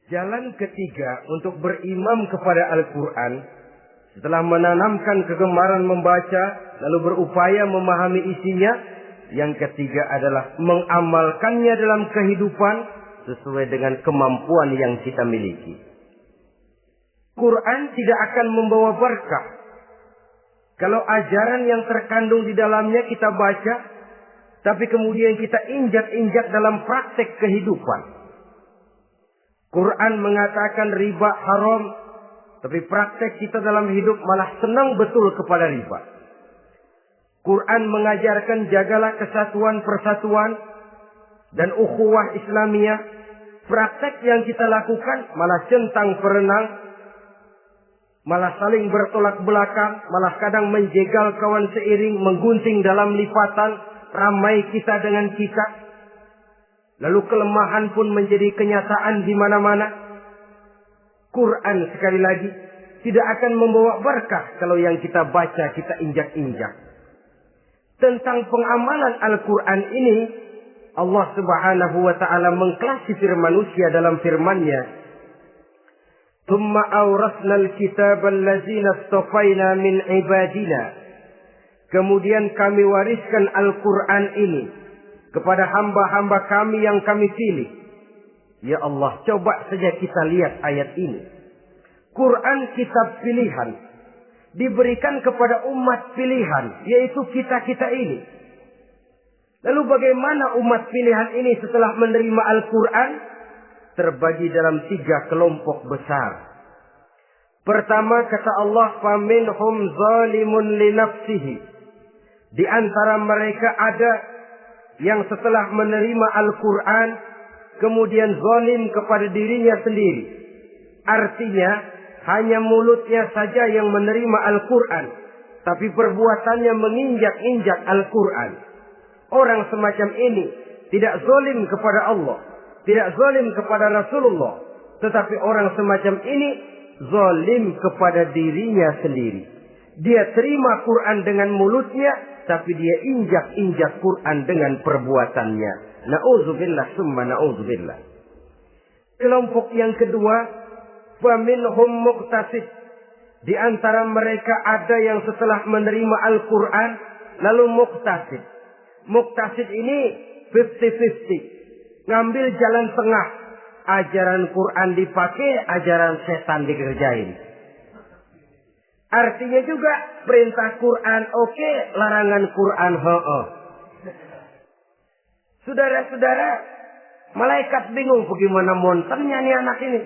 Jalan ketiga untuk berimam kepada Al-Quran, setelah menanamkan kegemaran membaca, lalu berupaya memahami isinya, yang ketiga adalah mengamalkannya dalam kehidupan sesuai dengan kemampuan yang kita miliki. Quran tidak akan membawa berkah kalau ajaran yang terkandung di dalamnya kita baca, tapi kemudian kita injak-injak dalam praktek kehidupan. Quran mengatakan riba haram, tapi praktek kita dalam hidup malah senang betul kepada riba. Quran mengajarkan jagalah kesatuan persatuan dan ukhuwah Islamiyah. Praktek yang kita lakukan malah centang perenang, malah saling bertolak belakang, malah kadang menjegal kawan seiring, menggunting dalam lipatan, ramai kita dengan kita. Lalu kelemahan pun menjadi kenyataan di mana-mana. Quran sekali lagi tidak akan membawa berkah kalau yang kita baca kita injak-injak. Tentang pengamalan Al-Quran ini, Allah Subhanahu wa ta'ala mengklasifikasi manusia dalam firman-Nya. Tsumma awrasna al-kitaba allazina istafaina min ibadina. Kemudian kami wariskan Al-Quran ini kepada hamba-hamba kami yang kami pilih. Ya Allah, coba saja kita lihat ayat ini. Quran kitab pilihan, diberikan kepada umat pilihan, yaitu kita-kita ini. Lalu bagaimana umat pilihan ini setelah menerima Al-Quran? Terbagi dalam 3 kelompok besar. Pertama kata Allah, faminhum zalimun li nafsihi. Di antara mereka ada yang setelah menerima Al-Quran kemudian zalim kepada dirinya sendiri. Artinya hanya mulutnya saja yang menerima Al-Quran, tapi perbuatannya menginjak-injak Al-Quran. Orang semacam ini tidak zalim kepada Allah, tidak zalim kepada Rasulullah, tetapi orang semacam ini zalim kepada dirinya sendiri. Dia terima Quran dengan mulutnya, tapi dia injak-injak Quran dengan perbuatannya. Na'udzubillah summa na'udzubillah. Kelompok yang kedua, faminhum muqtasid. Di antara mereka ada yang setelah menerima Al-Quran lalu muqtasid. Muqtasid ini 50-50. Ngambil jalan tengah. Ajaran Quran dipakai, ajaran setan dikerjain. Artinya juga perintah Quran oke, larangan Quran ho-oh. Saudara-saudara, malaikat bingung bagaimana monternya nih anak ini.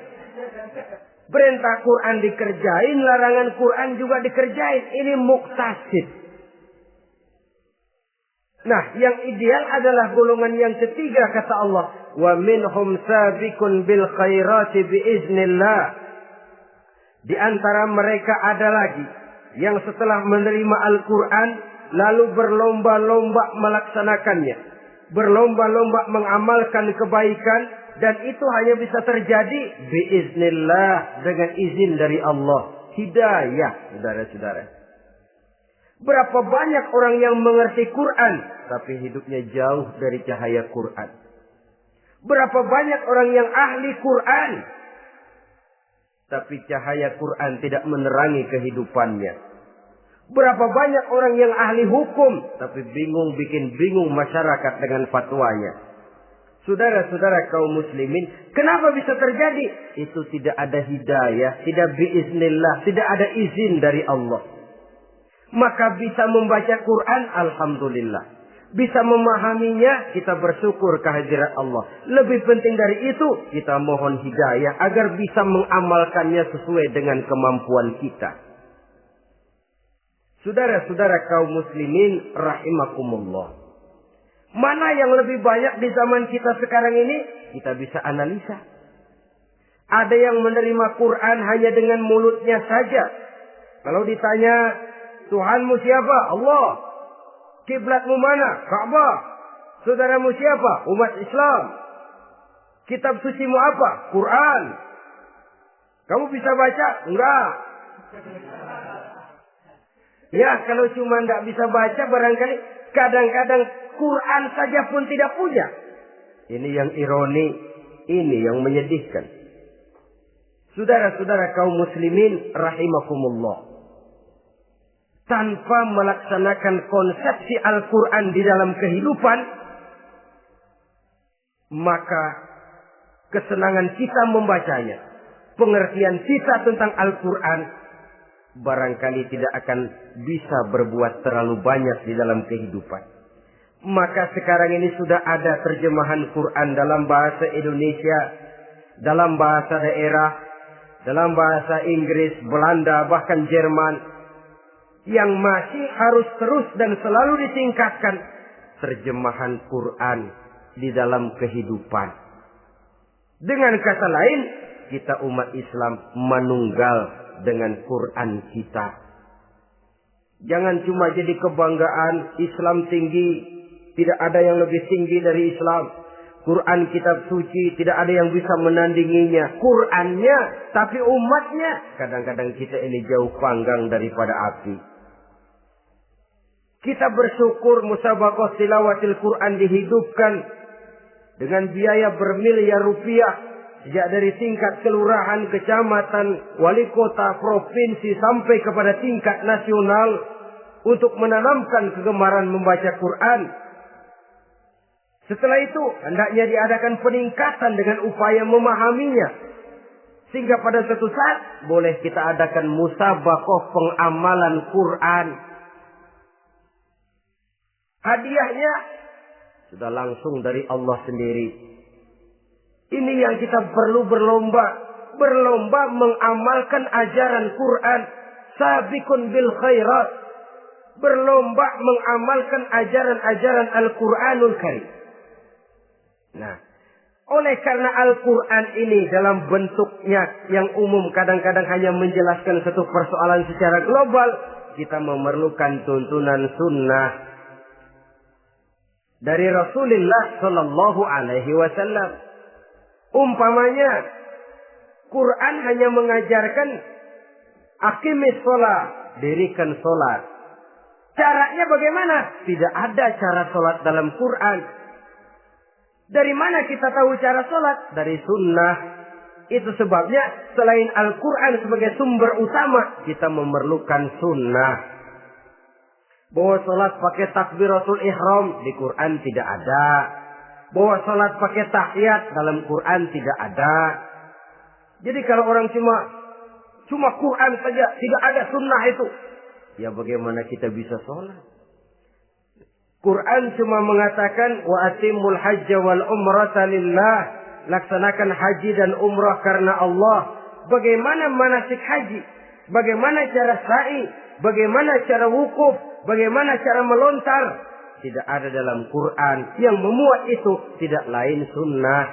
Perintah Quran dikerjain, larangan Quran juga dikerjain. Ini muqtasid. Nah, yang ideal adalah golongan yang ketiga kata Allah, wa minhum sabiqun bil khairati biiznillah. Di antara mereka ada lagi yang setelah menerima Al-Quran lalu berlomba-lomba melaksanakannya. Berlomba-lomba mengamalkan kebaikan, dan itu hanya bisa terjadi biiznillah, dengan izin dari Allah. Hidayah, saudara-saudara. Berapa banyak orang yang mengerti Quran tapi hidupnya jauh dari cahaya Quran. Berapa banyak orang yang ahli Quran tapi cahaya Quran tidak menerangi kehidupannya. Berapa banyak orang yang ahli hukum tapi bikin bingung masyarakat dengan fatwanya. Saudara-saudara kaum muslimin, kenapa bisa terjadi? Itu tidak ada hidayah, tidak biiznillah, tidak ada izin dari Allah. Maka bisa membaca Quran, alhamdulillah. Bisa memahaminya, kita bersyukur kehadirat Allah. Lebih penting dari itu, kita mohon hidayah agar bisa mengamalkannya sesuai dengan kemampuan kita. Saudara-saudara kaum muslimin rahimakumullah. Mana yang lebih banyak di zaman kita sekarang ini? Kita bisa analisa. Ada yang menerima Quran hanya dengan mulutnya saja. Kalau ditanya, Tuhanmu siapa? Allah. Kiblatmu mana? Ka'bah. Saudaramu siapa? Umat Islam. Kitab sucimu apa? Quran. Kamu bisa baca? Enggak. Ya, kalau cuma enggak bisa baca, barangkali kadang-kadang Quran saja pun tidak punya. Ini yang ironi, ini yang menyedihkan. Saudara-saudara kaum muslimin rahimakumullah. Tanpa melaksanakan konsepsi Al-Quran di dalam kehidupan, maka kesenangan kita membacanya, pengertian kita tentang Al-Quran, barangkali tidak akan bisa berbuat terlalu banyak di dalam kehidupan. Maka sekarang ini sudah ada terjemahan Quran dalam bahasa Indonesia, dalam bahasa daerah, dalam bahasa Inggris, Belanda, bahkan Jerman, yang masih harus terus dan selalu ditingkatkan terjemahan Quran di dalam kehidupan. Dengan kata lain, kita umat Islam menunggal dengan Quran kita. Jangan cuma jadi kebanggaan Islam tinggi, tidak ada yang lebih tinggi dari Islam. Quran kitab suci, tidak ada yang bisa menandinginya. Qurannya, tapi umatnya, kadang-kadang kita ini jauh panggang daripada api. Kita bersyukur musabaqah tilawatil Quran dihidupkan dengan biaya bermiliar rupiah. Sejak dari tingkat kelurahan, kecamatan, wali kota, provinsi, sampai kepada tingkat nasional. Untuk menanamkan kegemaran membaca Quran. Setelah itu, hendaknya diadakan peningkatan dengan upaya memahaminya. Sehingga pada suatu saat, boleh kita adakan musabaqah pengamalan Quran. Hadiahnya sudah langsung dari Allah sendiri. Ini yang kita perlu berlomba. Berlomba mengamalkan ajaran Quran. Sabiqun bil khairat. Berlomba mengamalkan ajaran-ajaran Al-Quranul Karim. Nah, oleh karena Al-Quran ini dalam bentuknya yang umum kadang-kadang hanya menjelaskan satu persoalan secara global, kita memerlukan tuntunan sunnah dari Rasulullah Sallallahu Alaihi Wasallam. Umpamanya, Quran hanya mengajarkan aqimis sholat, dirikan sholat. Caranya bagaimana? Tidak ada cara sholat dalam Quran. Dari mana kita tahu cara sholat? Dari sunnah. Itu sebabnya selain Al-Quran sebagai sumber utama, kita memerlukan sunnah. Bahwa sholat pakai takbiratul ihram di Quran tidak ada. Bahwa sholat pakai tahiyat dalam Quran tidak ada. Jadi kalau orang cuma Quran saja, tidak ada sunnah itu, ya bagaimana kita bisa sholat? Quran cuma mengatakan wa atimul hajja wal umrata lillah, laksanakan haji dan umrah karena Allah. Bagaimana manasik haji? Bagaimana cara sa'i? Bagaimana cara wukuf? Bagaimana cara melontar? Tidak ada dalam Quran. Yang memuat itu tidak lain sunnah.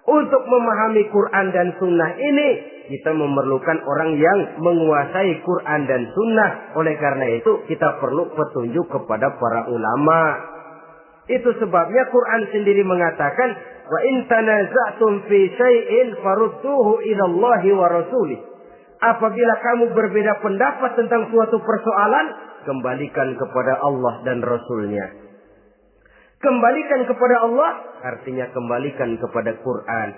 Untuk memahami Quran dan sunnah ini, kita memerlukan orang yang menguasai Quran dan sunnah. Oleh karena itu, kita perlu petunjuk kepada para ulama. Itu sebabnya Quran sendiri mengatakan, wa in tanaza'tum fi syai'in farudduhu ila Allahi wa rasulih. Apabila kamu berbeda pendapat tentang suatu persoalan, kembalikan kepada Allah dan Rasulnya. Kembalikan kepada Allah artinya kembalikan kepada Quran.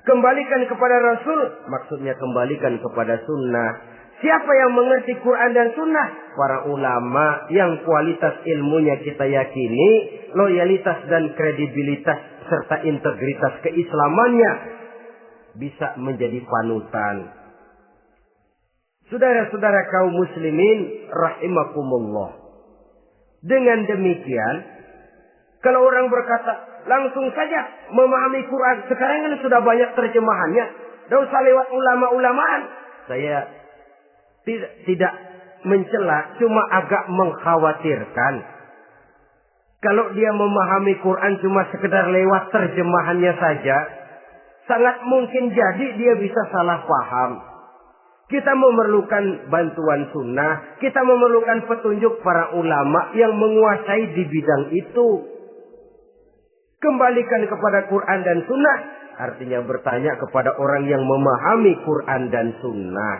Kembalikan kepada Rasul maksudnya kembalikan kepada sunnah. Siapa yang mengerti Quran dan sunnah? Para ulama yang kualitas ilmunya kita yakini, loyalitas dan kredibilitas serta integritas keislamannya bisa menjadi panutan. Saudara-saudara kaum muslimin rahimakumullah. Dengan demikian, kalau orang berkata langsung saja memahami Quran, sekarang kan sudah banyak terjemahannya, tidak usah lewat ulama-ulamaan. Saya tidak mencela, cuma agak mengkhawatirkan. Kalau dia memahami Quran cuma sekedar lewat terjemahannya saja, sangat mungkin jadi dia bisa salah paham. Kita memerlukan bantuan sunnah, kita memerlukan petunjuk para ulama yang menguasai di bidang itu. Kembalikan kepada Quran dan sunnah, artinya bertanya kepada orang yang memahami Quran dan sunnah.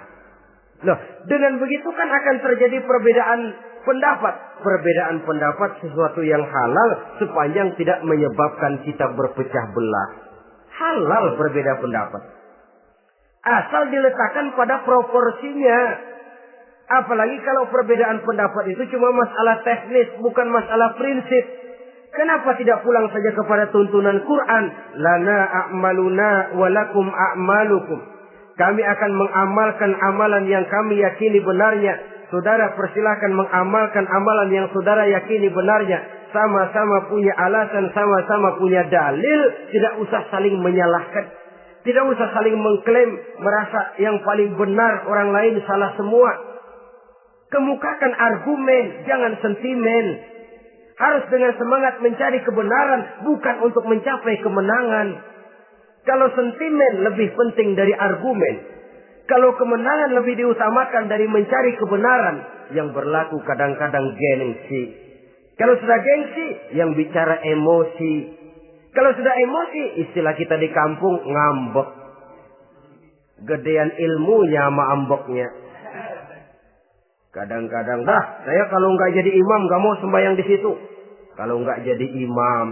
Nah, dengan begitu kan akan terjadi perbedaan pendapat. Perbedaan pendapat sesuatu yang halal sepanjang tidak menyebabkan kita berpecah belah. Halal berbeda pendapat. Asal diletakkan pada proporsinya. Apalagi kalau perbedaan pendapat itu cuma masalah teknis, bukan masalah prinsip. Kenapa tidak pulang saja kepada tuntunan Quran? Lana a'maluna walakum a'malukum. Kami akan mengamalkan amalan yang kami yakini benarnya. Saudara persilahkan mengamalkan amalan yang saudara yakini benarnya. Sama-sama punya alasan, sama-sama punya dalil. Tidak usah saling menyalahkan. Tidak usah saling mengklaim, merasa yang paling benar, orang lain salah semua. Kemukakan argumen, jangan sentimen. Harus dengan semangat mencari kebenaran, bukan untuk mencapai kemenangan. Kalau sentimen lebih penting dari argumen. Kalau kemenangan lebih diutamakan dari mencari kebenaran, yang berlaku kadang-kadang gengsi. Kalau sudah gengsi, yang bicara emosi. Kalau sudah emosi, istilah kita di kampung, ngambek. Gedean ilmunya sama ambeknya. Kadang-kadang, saya kalau nggak jadi imam, nggak mau sembahyang di situ. Kalau nggak jadi imam,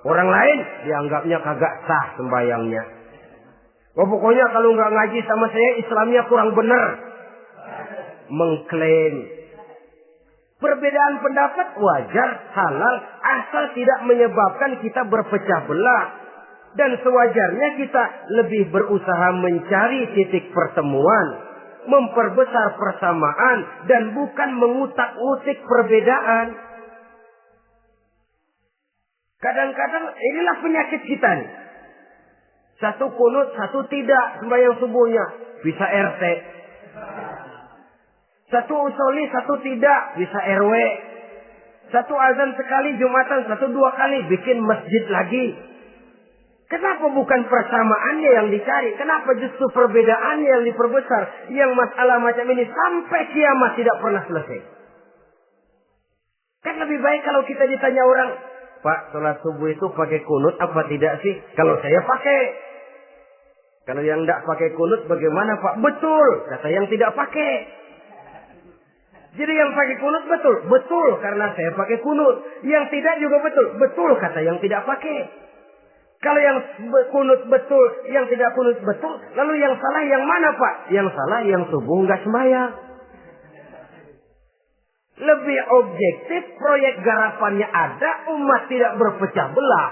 orang lain dianggapnya kagak sah sembahyangnya. Pokoknya kalau nggak ngaji sama saya, Islamnya kurang benar. Mengklaim. Perbedaan pendapat wajar, halal, asal tidak menyebabkan kita berpecah belah. Dan sewajarnya kita lebih berusaha mencari titik pertemuan, memperbesar persamaan, dan bukan mengutak-utik perbedaan. Kadang-kadang inilah penyakit kita nih. Satu kunut, satu tidak sembahyang subuhnya. Bisa RT. Satu usoli, satu tidak, bisa RW. Satu azan sekali Jumatan, satu dua kali, bikin masjid lagi. Kenapa bukan persamaannya yang dicari? Kenapa justru perbedaannya yang diperbesar? Yang masalah macam ini sampai kiamat tidak pernah selesai. Kan lebih baik kalau kita ditanya orang, Pak, sholat subuh itu pakai kunut apa tidak sih? Kalau saya pakai. Kalau yang tidak pakai kunut bagaimana Pak? Betul, kata yang tidak pakai. Jadi yang pakai kunut betul. Betul karena saya pakai kunut. Yang tidak juga betul. Betul kata yang tidak pakai. Kalau yang kunut betul, yang tidak kunut betul. Lalu yang salah yang mana Pak? Yang salah yang subuh nggak sembahyang. Lebih objektif, proyek garapannya ada, umat tidak berpecah belah.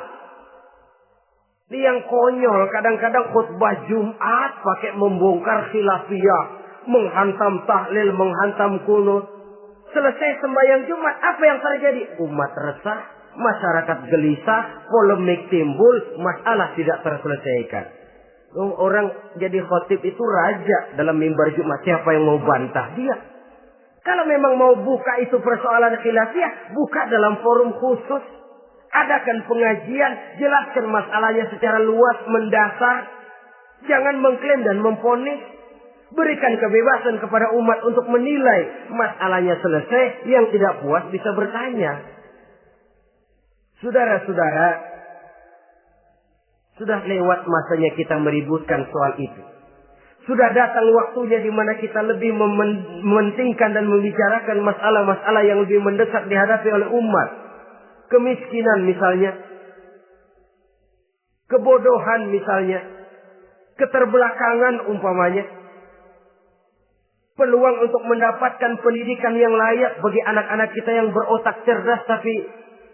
Ini yang konyol. Kadang-kadang khutbah Jumat pakai membongkar khilafiyah. Menghantam tahlil, menghantam kunut. Selesai sembahyang Jumat, apa yang terjadi? Umat resah, masyarakat gelisah, polemik timbul, masalah tidak terselesaikan. Orang jadi khotib itu raja dalam mimbar Jumat. Siapa yang mau bantah dia? Kalau memang mau buka itu persoalan khilafiyah, buka dalam forum khusus. Adakan pengajian, jelaskan masalahnya secara luas, mendasar. Jangan mengklaim dan memponis. Berikan kebebasan kepada umat untuk menilai masalahnya selesai. Yang tidak puas bisa bertanya. Saudara-saudara, sudah lewat masanya kita meributkan soal itu. Sudah datang waktunya di mana kita lebih mementingkan dan membicarakan masalah-masalah yang lebih mendesak dihadapi oleh umat. Kemiskinan misalnya. Kebodohan misalnya. Keterbelakangan umpamanya. Peluang untuk mendapatkan pendidikan yang layak bagi anak-anak kita yang berotak cerdas tapi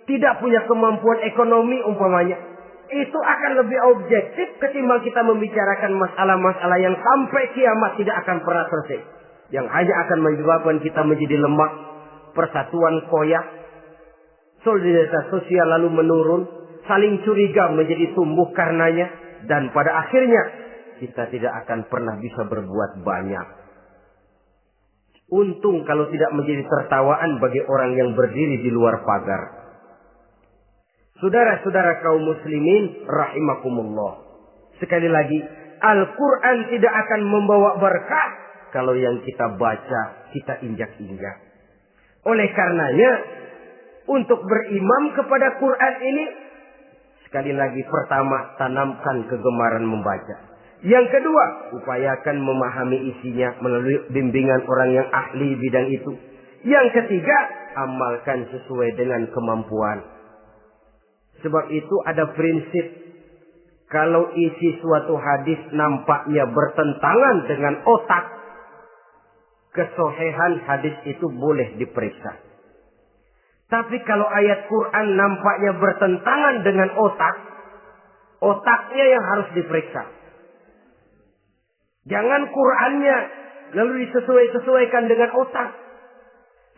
tidak punya kemampuan ekonomi umpamanya. Itu akan lebih objektif ketimbang kita membicarakan masalah-masalah yang sampai kiamat tidak akan pernah selesai. Yang hanya akan menyebabkan kita menjadi lemah, persatuan koyak, solidaritas sosial lalu menurun, saling curiga menjadi tumbuh karenanya, dan pada akhirnya kita tidak akan pernah bisa berbuat banyak. Untung kalau tidak menjadi tertawaan bagi orang yang berdiri di luar pagar. Saudara-saudara kaum muslimin rahimakumullah. Sekali lagi, Al-Quran tidak akan membawa berkah kalau yang kita baca, kita injak-injak. Oleh karenanya, untuk berimam kepada Quran ini, sekali lagi pertama, tanamkan kegemaran membaca. Yang kedua, upayakan memahami isinya melalui bimbingan orang yang ahli bidang itu. Yang ketiga, amalkan sesuai dengan kemampuan. Sebab itu ada prinsip. Kalau isi suatu hadis nampaknya bertentangan dengan otak, kesohihan hadis itu boleh diperiksa. Tapi kalau ayat Quran nampaknya bertentangan dengan otak, otaknya yang harus diperiksa. Jangan Qurannya lalu disesuaikan dengan otak.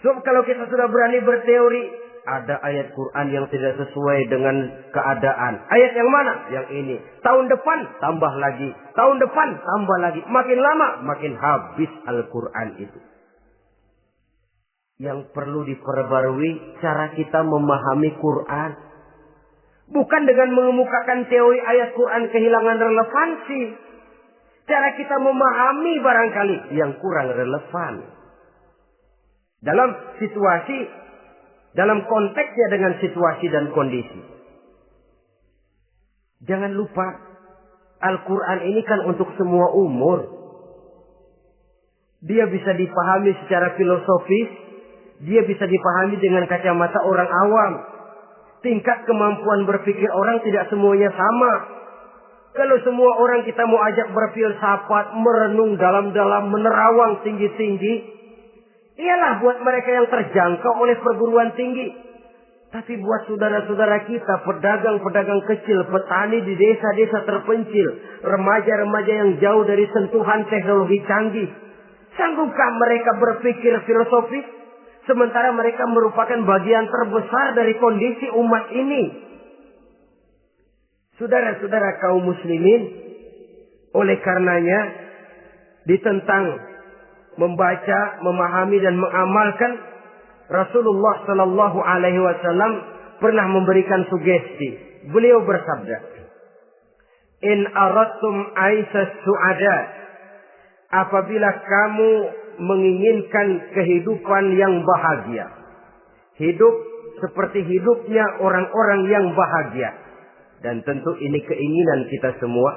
Sebab kalau kita sudah berani berteori, ada ayat Quran yang tidak sesuai dengan keadaan. Ayat yang mana? Yang ini. Tahun depan tambah lagi. Tahun depan tambah lagi. Makin lama makin habis Al-Quran itu. Yang perlu diperbarui cara kita memahami Quran. Bukan dengan mengemukakan teori ayat Quran kehilangan relevansi. Cara kita memahami barangkali yang kurang relevan. Dalam situasi, dalam konteksnya dengan situasi dan kondisi. Jangan lupa, Al-Quran ini kan untuk semua umur. Dia bisa dipahami secara filosofis. Dia bisa dipahami dengan kacamata orang awam. Tingkat kemampuan berpikir orang tidak semuanya sama. Kalau semua orang kita mau ajak berfilsafat, merenung dalam-dalam, menerawang tinggi-tinggi, ialah buat mereka yang terjangkau oleh perguruan tinggi. Tapi buat saudara-saudara kita, pedagang-pedagang kecil, petani di desa-desa terpencil, remaja-remaja yang jauh dari sentuhan teknologi canggih, sanggupkah mereka berpikir filosofis? Sementara mereka merupakan bagian terbesar dari kondisi umat ini. Saudara-saudara kaum muslimin, oleh karenanya ditentang membaca, memahami dan mengamalkan, Rasulullah Sallallahu Alaihi Wasallam pernah memberikan sugesti. Beliau bersabda, "In aradtum aisas su'ada," apabila kamu menginginkan kehidupan yang bahagia, hidup seperti hidupnya orang-orang yang bahagia, dan tentu ini keinginan kita semua.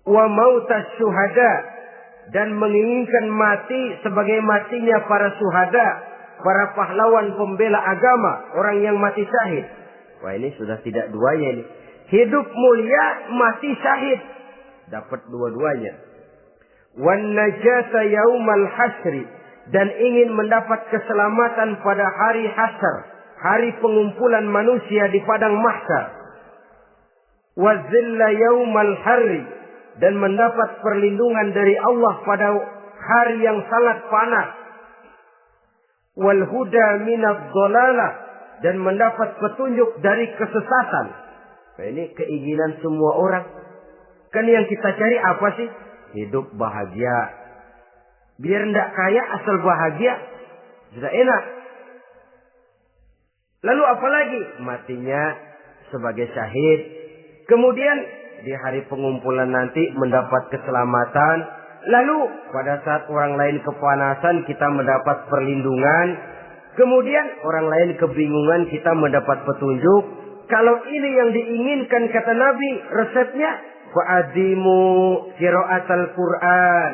Wa mautas syuhada, dan menginginkan mati sebagai matinya para syuhada, para pahlawan pembela agama, orang yang mati syahid. Wah, ini sudah tidak duanya ini. Hidup mulia, mati syahid. Dapat dua-duanya. Wan najata yaumal hasri, dan ingin mendapat keselamatan pada hari hasyar, hari pengumpulan manusia di padang mahsyar. Wa zilla yaumal harri, dan mendapat perlindungan dari Allah pada hari yang sangat panas. Wal huda minadh dhalalah, dan mendapat petunjuk dari kesesatan. Nah, ini keinginan semua orang. Kan yang kita cari apa sih? Hidup bahagia. Biar ndak kaya asal bahagia. Sudah enak. Lalu apa lagi? Matinya sebagai syahid. Kemudian di hari pengumpulan nanti mendapat keselamatan. Lalu pada saat orang lain kepanasan kita mendapat perlindungan. Kemudian orang lain kebingungan kita mendapat petunjuk. Kalau ini yang diinginkan kata Nabi, resepnya fa'adimu qiraatal Quran.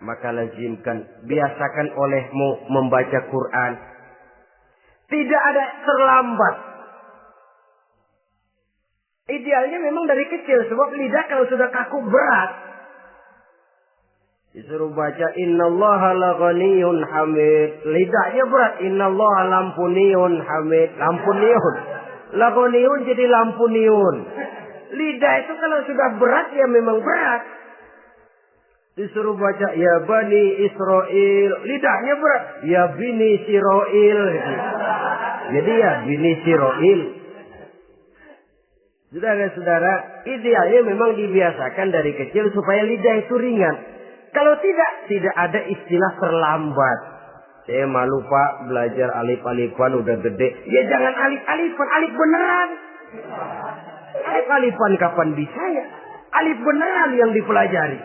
Maka lazimkan, biasakan olehmu membaca Quran. Tidak ada terlambat. Idealnya memang dari kecil, sebab lidah kalau sudah kaku berat. Disuruh baca innallaha laghaniyun hamid. Lidahnya berat. Innallaha lampuniyun hamid. Lampuniyun. Laghaniyun jadi lampuniyun. Lidah itu kalau sudah berat ya memang berat. Disuruh baca ya bani Israel. Lidahnya berat. Ya bini Siroil. Jadi ya bini Siroil. Saudara-saudara, idealnya memang dibiasakan dari kecil supaya lidah itu ringan. Kalau tidak ada istilah terlambat. Saya malu Pak, belajar alif-alifan udah gede. Ya jangan alif-alifan, alif beneran. Alif-alifan kapan bisa ya? Alif beneran yang dipelajari.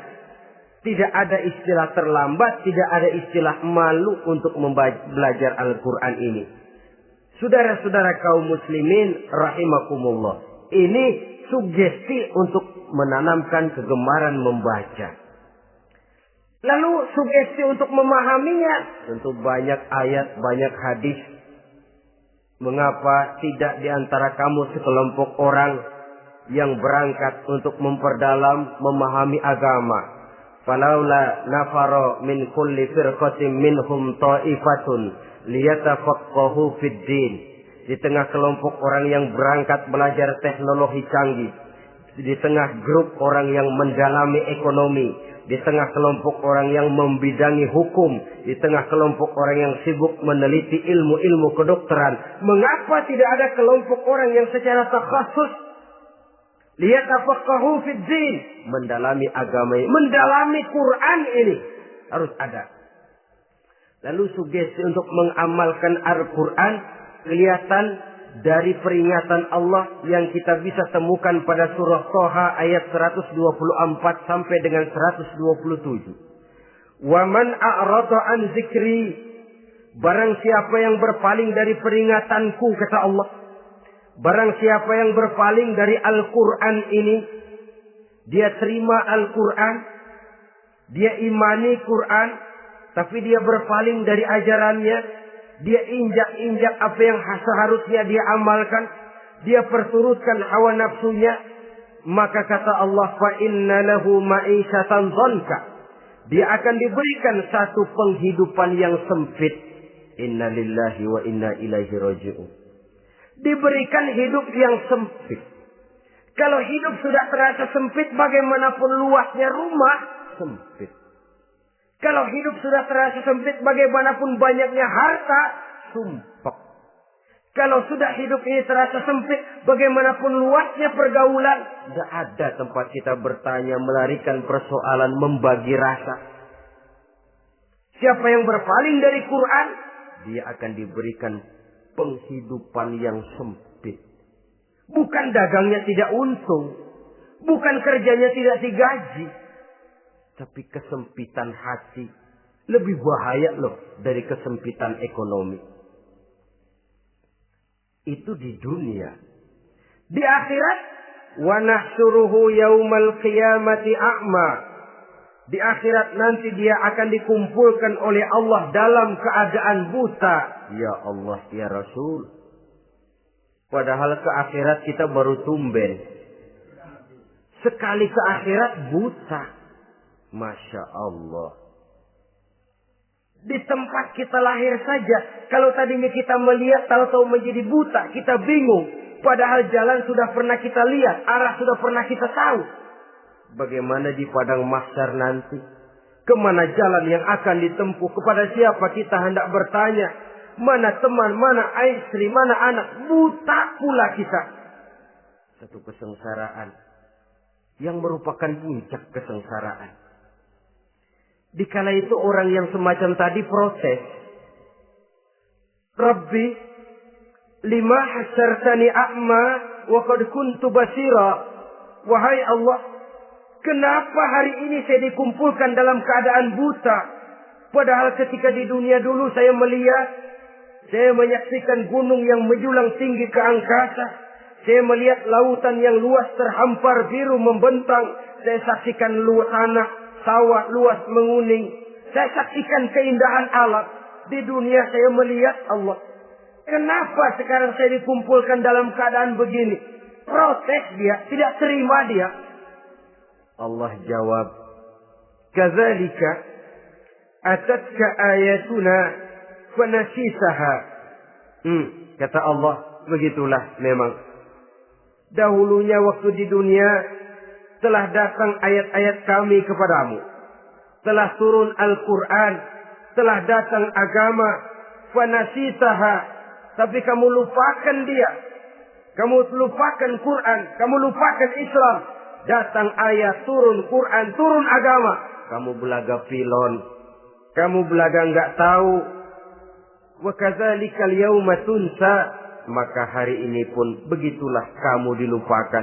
Tidak ada istilah terlambat, tidak ada istilah malu untuk belajar Al-Quran ini. Saudara-saudara kaum muslimin rahimakumullah. Ini sugesti untuk menanamkan kegemaran membaca. Lalu sugesti untuk memahaminya. Tentu banyak ayat, banyak hadis. Mengapa tidak di antara kamu sekelompok orang yang berangkat untuk memperdalam, memahami agama. Falaula nafara min kulli firqatin minhum ta'ifatun liyatafaqahu fid din. Di tengah kelompok orang yang berangkat belajar teknologi canggih, di tengah grup orang yang mendalami ekonomi, di tengah kelompok orang yang membidangi hukum, di tengah kelompok orang yang sibuk meneliti ilmu-ilmu kedokteran, mengapa tidak ada kelompok orang yang secara takhasus liyatafaqahu fid din, mendalami agama ini, mendalami Quran ini harus ada. Lalu sugesti untuk mengamalkan Al-Quran kelihatan dari peringatan Allah yang kita bisa temukan pada surah Toha ayat 124 sampai dengan 127. Wa man a'rada an zikri, barang siapa yang berpaling dari peringatanku, kata Allah. Barang siapa yang berpaling dari Al-Quran ini, dia terima Al-Quran, dia imani Quran, tapi dia berpaling dari ajarannya, dia injak-injak apa yang seharusnya dia amalkan, dia perturutkan hawa nafsunya, maka kata Allah, fa inna lahu ma'isyatan dhanka, dia akan diberikan satu penghidupan yang sempit. Inna lillahi wa inna ilaihi raji'un. Diberikan hidup yang sempit. Kalau hidup sudah terasa sempit, bagaimanapun luasnya rumah, sempit. Kalau hidup sudah terasa sempit, bagaimanapun banyaknya harta, sumpek. Kalau sudah hidup ini terasa sempit, bagaimanapun luasnya pergaulan, tidak ada tempat kita bertanya, melarikan persoalan, membagi rasa. Siapa yang berpaling dari Quran, dia akan diberikan penghidupan yang sempit. Bukan dagangnya tidak untung, bukan kerjanya tidak digaji, tapi kesempitan hati lebih bahaya loh dari kesempitan ekonomi. Itu di dunia. Di akhirat, wa nahsyuruhu yaumal qiyamati a'ma. Di akhirat nanti dia akan dikumpulkan oleh Allah dalam keadaan buta. Ya Allah, ya Rasul. Padahal ke akhirat kita baru tumben. Sekali ke akhirat buta. Masya Allah. Di tempat kita lahir saja, kalau tadinya kita melihat, tahu-tahu menjadi buta, kita bingung. Padahal jalan sudah pernah kita lihat, arah sudah pernah kita tahu. Bagaimana di padang mahsyar nanti? Kemana jalan yang akan ditempuh? Kepada siapa kita hendak bertanya? Mana teman, mana istri, mana anak? Buta pula kita. Satu kesengsaraan yang merupakan puncak kesengsaraan. Dikala itu orang yang semacam tadi protes. Rabbi, lima hasyartani a'ma wa qad kuntu basira. Wahai Allah, kenapa hari ini saya dikumpulkan dalam keadaan buta? Padahal ketika di dunia dulu saya melihat, saya menyaksikan gunung yang menjulang tinggi ke angkasa. Saya melihat lautan yang luas terhampar biru membentang. Saya saksikan tanah, sawah luas menguning. Saya saksikan keindahan alam. Di dunia saya melihat Allah. Kenapa sekarang saya dikumpulkan dalam keadaan begini? Protes dia, tidak terima dia. Allah jawab, kadzalika atatka ayatuna fanasitaha. Kata Allah, begitulah memang. Dahulunya waktu di dunia telah datang ayat-ayat kami kepadamu. Telah turun Al-Quran, telah datang agama, fanasitaha, tapi kamu lupakan dia. Kamu lupakan Quran, kamu lupakan Islam. Datang ayat, turun Quran, turun agama. Kamu belaga pilon. Kamu belaga enggak tahu. Wa kadzalikal yauma tunsa. Maka hari ini pun begitulah kamu dilupakan.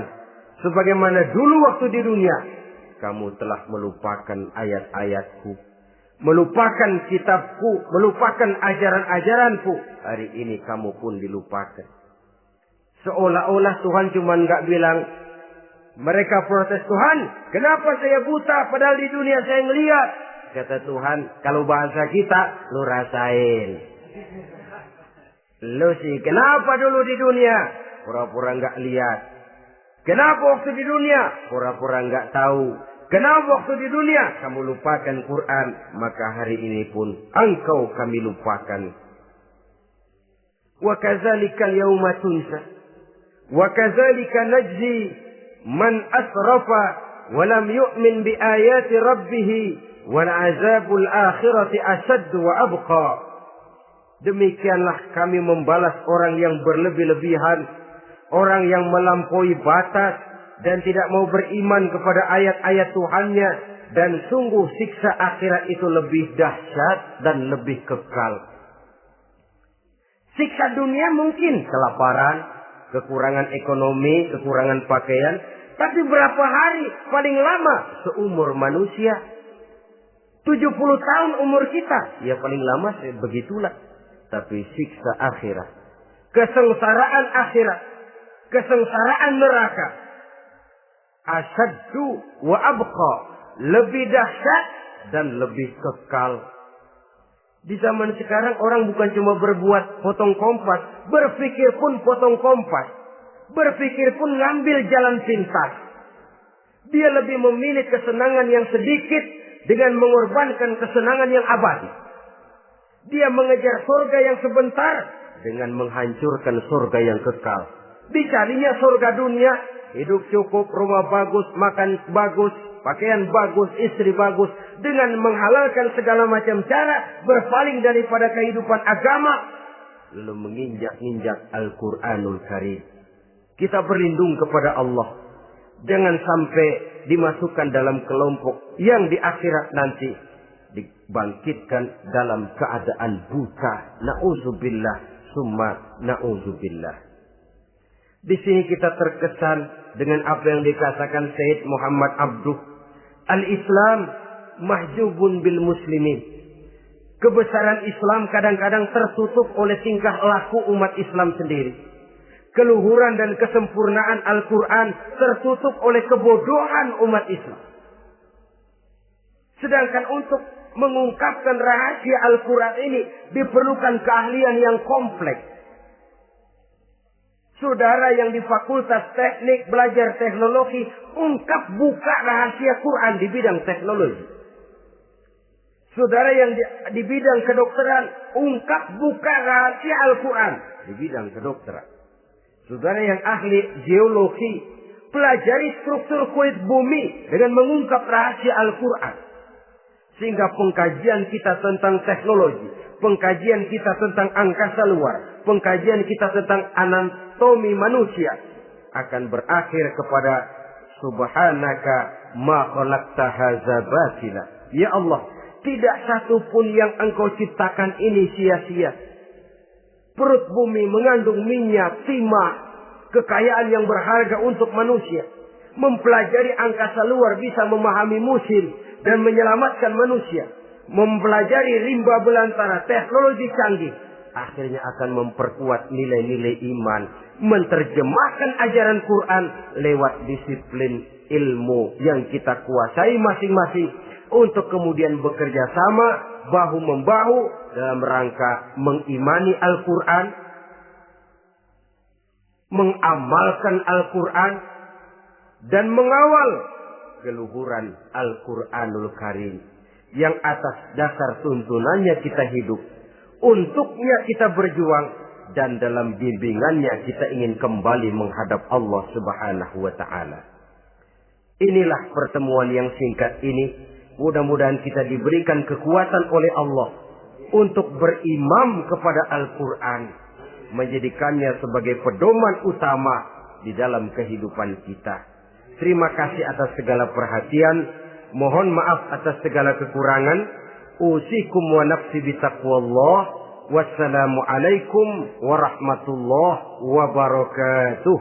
Sebagaimana dulu waktu di dunia, kamu telah melupakan ayat-ayatku. Melupakan kitabku, melupakan ajaran-ajaranku. Hari ini kamu pun dilupakan. Seolah-olah Tuhan cuma enggak bilang, mereka protes, Tuhan, kenapa saya buta padahal di dunia saya ngelihat? Kata Tuhan, kalau bahasa kita, lu rasain. Lu sih, kenapa dulu di dunia? Pura-pura enggak lihat. Kenapa waktu di dunia? Pura-pura nggak tahu. Kenapa waktu di dunia? Kamu lupakan Quran. Maka hari ini pun engkau kami lupakan. Wa kadzalika al-yawma tunsa. Wa kadzalika najzi man asrafa wa lam yu'min bi ayati rabbih wal azabul akhirati asyad wa abqa. Demikianlah kami membalas orang yang berlebih-lebihan, orang yang melampaui batas dan tidak mau beriman kepada ayat-ayat Tuhannya, dan sungguh siksa akhirat itu lebih dahsyat dan lebih kekal. Siksa dunia mungkin kelaparan, kekurangan ekonomi, kekurangan pakaian, tapi berapa hari paling lama seumur manusia? 70 tahun umur kita, ya paling lama begitulah. Tapi siksa akhirat, kesengsaraan akhirat, kesengsaraan neraka, asyaddu wa abqa, lebih dahsyat dan lebih kekal. Di zaman sekarang orang bukan cuma berbuat potong kompas, berpikir pun potong kompas, berpikir pun ngambil jalan pintas. Dia lebih memilih kesenangan yang sedikit dengan mengorbankan kesenangan yang abadi. Dia mengejar surga yang sebentar dengan menghancurkan surga yang kekal. Dicarinya surga dunia, hidup cukup, rumah bagus, makan bagus, pakaian bagus, istri bagus, dengan menghalalkan segala macam cara, berpaling daripada kehidupan agama, lalu menginjak-injak Al-Quranul Karim. Kita berlindung kepada Allah, jangan sampai dimasukkan dalam kelompok yang di akhirat nanti dibangkitkan dalam keadaan buta. Na'udzubillah summa na'udzubillah. Di sini kita terkesan dengan apa yang dikatakan Sayyid Muhammad Abduh. Al-Islam mahjubun bil muslimin. Kebesaran Islam kadang-kadang tertutup oleh tingkah laku umat Islam sendiri. Keluhuran dan kesempurnaan Al-Quran tertutup oleh kebodohan umat Islam. Sedangkan untuk mengungkapkan rahasia Al-Quran ini diperlukan keahlian yang kompleks. Saudara yang di Fakultas Teknik belajar teknologi, ungkap buka rahasia Quran di bidang teknologi. Saudara yang di bidang kedokteran, ungkap buka rahasia Al-Quran di bidang kedokteran. Saudara yang ahli geologi, pelajari struktur kulit bumi dengan mengungkap rahasia Al-Quran. Sehingga pengkajian kita tentang teknologi, pengkajian kita tentang angkasa luar, pengkajian kita tentang anatomi manusia akan berakhir kepada subhanaka ma khalaqta hadza batila. Ya Allah, tidak satu pun yang engkau ciptakan ini sia-sia. Perut bumi mengandung minyak, timah, kekayaan yang berharga untuk manusia. Mempelajari angkasa luar bisa memahami musim dan menyelamatkan manusia. Mempelajari rimba belantara, teknologi canggih, akhirnya akan memperkuat nilai-nilai iman. Menerjemahkan ajaran Quran lewat disiplin ilmu yang kita kuasai masing-masing, untuk kemudian bekerja sama bahu-membahu dalam rangka mengimani Al-Quran, mengamalkan Al-Quran, dan mengawal keluhuran Al-Quranul Karim yang atas dasar tuntunannya kita hidup, untuknya kita berjuang, dan dalam bimbingannya kita ingin kembali menghadap Allah Subhanahu wa Ta'ala. Inilah pertemuan yang singkat ini. Mudah-mudahan kita diberikan kekuatan oleh Allah untuk berimam kepada Al-Quran, menjadikannya sebagai pedoman utama di dalam kehidupan kita. Terima kasih atas segala perhatian. Mohon maaf atas segala kekurangan. Usikum wa nafsi bitaqwallah. Wassalamualaikum warahmatullahi wabarakatuh.